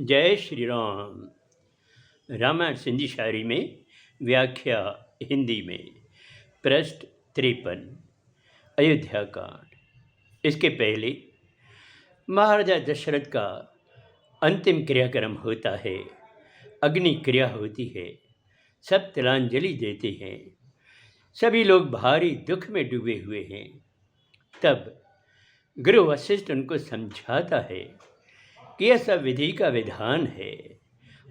जय श्री राम। रामायण सिंधी शायरी में व्याख्या हिंदी में पृष्ठ 53 अयोध्या कांड। इसके पहले महाराजा दशरथ का अंतिम क्रियाक्रम होता है, अग्नि क्रिया होती है, सब तिलांजलि देते हैं, सभी लोग भारी दुख में डूबे हुए हैं। तब गुरु वशिष्ठ उनको समझाता है कि यह सब विधि का विधान है,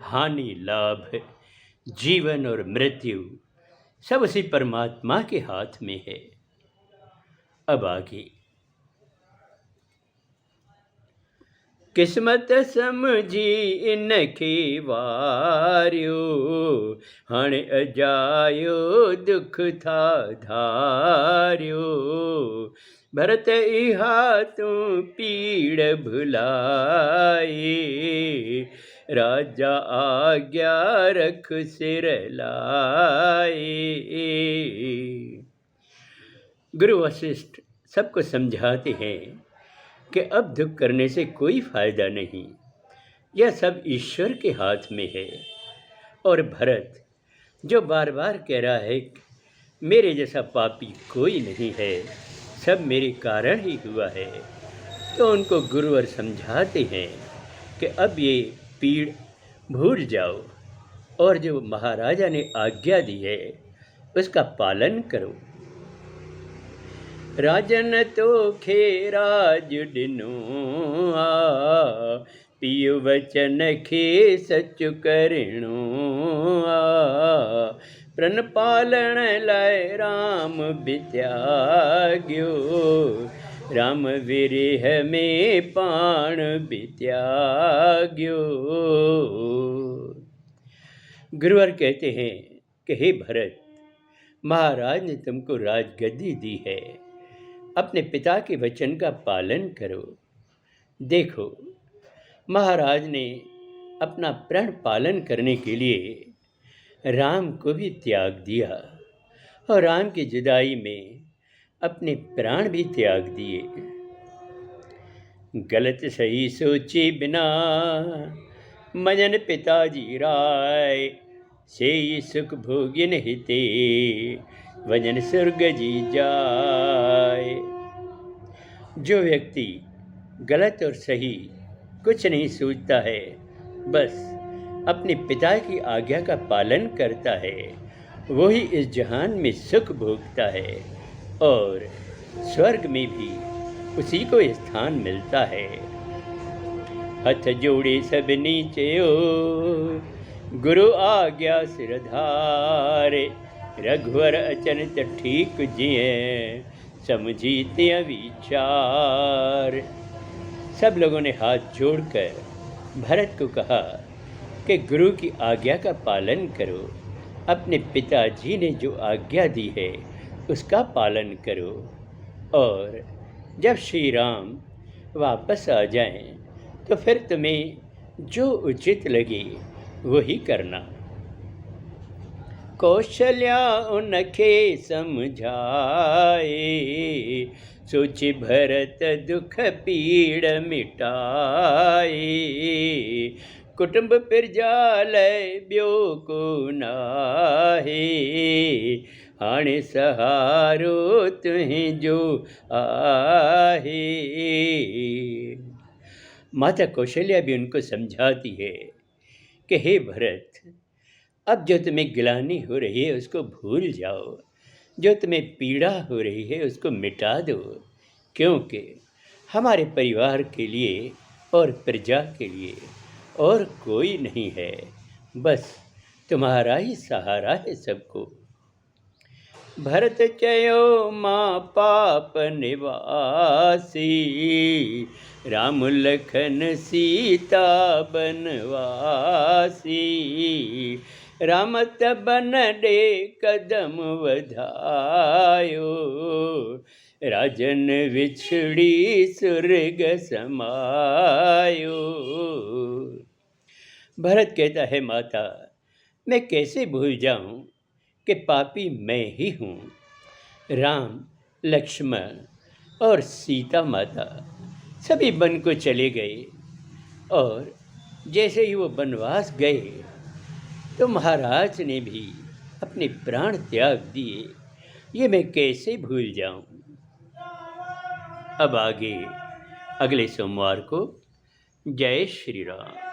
हानि लाभ जीवन और मृत्यु सब उसी परमात्मा के हाथ में है। अब आगे किस्मत समझी इनके वार्यो, हण अजायो दुख था धार्यो, भरत इहा तू पीड़ भुलाए, राजा आज्ञा रख सिर लाए। गुरु वशिष्ठ सबको समझाते हैं कि अब दुख करने से कोई फायदा नहीं, यह सब ईश्वर के हाथ में है। और भरत जो बार बार कह रहा है मेरे जैसा पापी कोई नहीं है, सब मेरे कारण ही हुआ है, तो उनको गुरुवर समझाते हैं कि अब ये पीड़ भूल जाओ और जो महाराजा ने आज्ञा दी है उसका पालन करो। राजन तो खेराज डिनो आ, पियो वचन खे सच करिणो आ, प्रण पालण लाए राम बित्याग्यो, राम विरह में पाण बित्याग्यो। गुरुवर कहते हैं कि हे भरत, महाराज ने तुमको राजगद्दी दी है, अपने पिता के वचन का पालन करो। देखो, महाराज ने अपना प्रण पालन करने के लिए राम को भी त्याग दिया और राम की जुदाई में अपने प्राण भी त्याग दिए। गलत सही सोचे बिना मजन पिताजी राय, से सुख भोगिन हिते वजन स्वर्ग जी जाए। जो व्यक्ति गलत और सही कुछ नहीं सोचता है, बस अपने पिता की आज्ञा का पालन करता है, वही इस जहान में सुख भोगता है और स्वर्ग में भी उसी को स्थान मिलता है। हथ जोड़े सब नीचे ओ, गुरु आज्ञा सिर धारे, रघुवर अचनत ठीक जिए समझीते विचार। सब लोगों ने हाथ जोड़कर भरत को कहा कि गुरु की आज्ञा का पालन करो, अपने पिताजी ने जो आज्ञा दी है उसका पालन करो, और जब श्री राम वापस आ जाएं तो फिर तुम्हें जो उचित लगे वही करना। कौशल्या उनके समझाए, सोचि भरत दुख पीड़ मिटाए, कुटुंब पिरजालय ब्यो को नाहे, हाणे सहारो तुहें जो आहे। माता कौशल्या भी उनको समझाती है कि हे भरत, अब जो तुम्हें गिलानी हो रही है उसको भूल जाओ, जो तुम्हें पीड़ा हो रही है उसको मिटा दो, क्योंकि हमारे परिवार के लिए और प्रजा के लिए और कोई नहीं है, बस तुम्हारा ही सहारा है सबको। भरत चयो माँ पाप निवासी, राम लखन सीता बनवासी, रामत बन डे कदम वधायो, राजन विछड़ी सुर्ग समायो। भरत कहता है, माता मैं कैसे भूल जाऊं कि पापी मैं ही हूँ। राम, लक्ष्मण और सीता माता सभी वन को चले गए और जैसे ही वो वनवास गए तो महाराज ने भी अपने प्राण त्याग दिए। ये मैं कैसे भूल जाऊं। अब आगे अगले सोमवार को। जय श्री राम।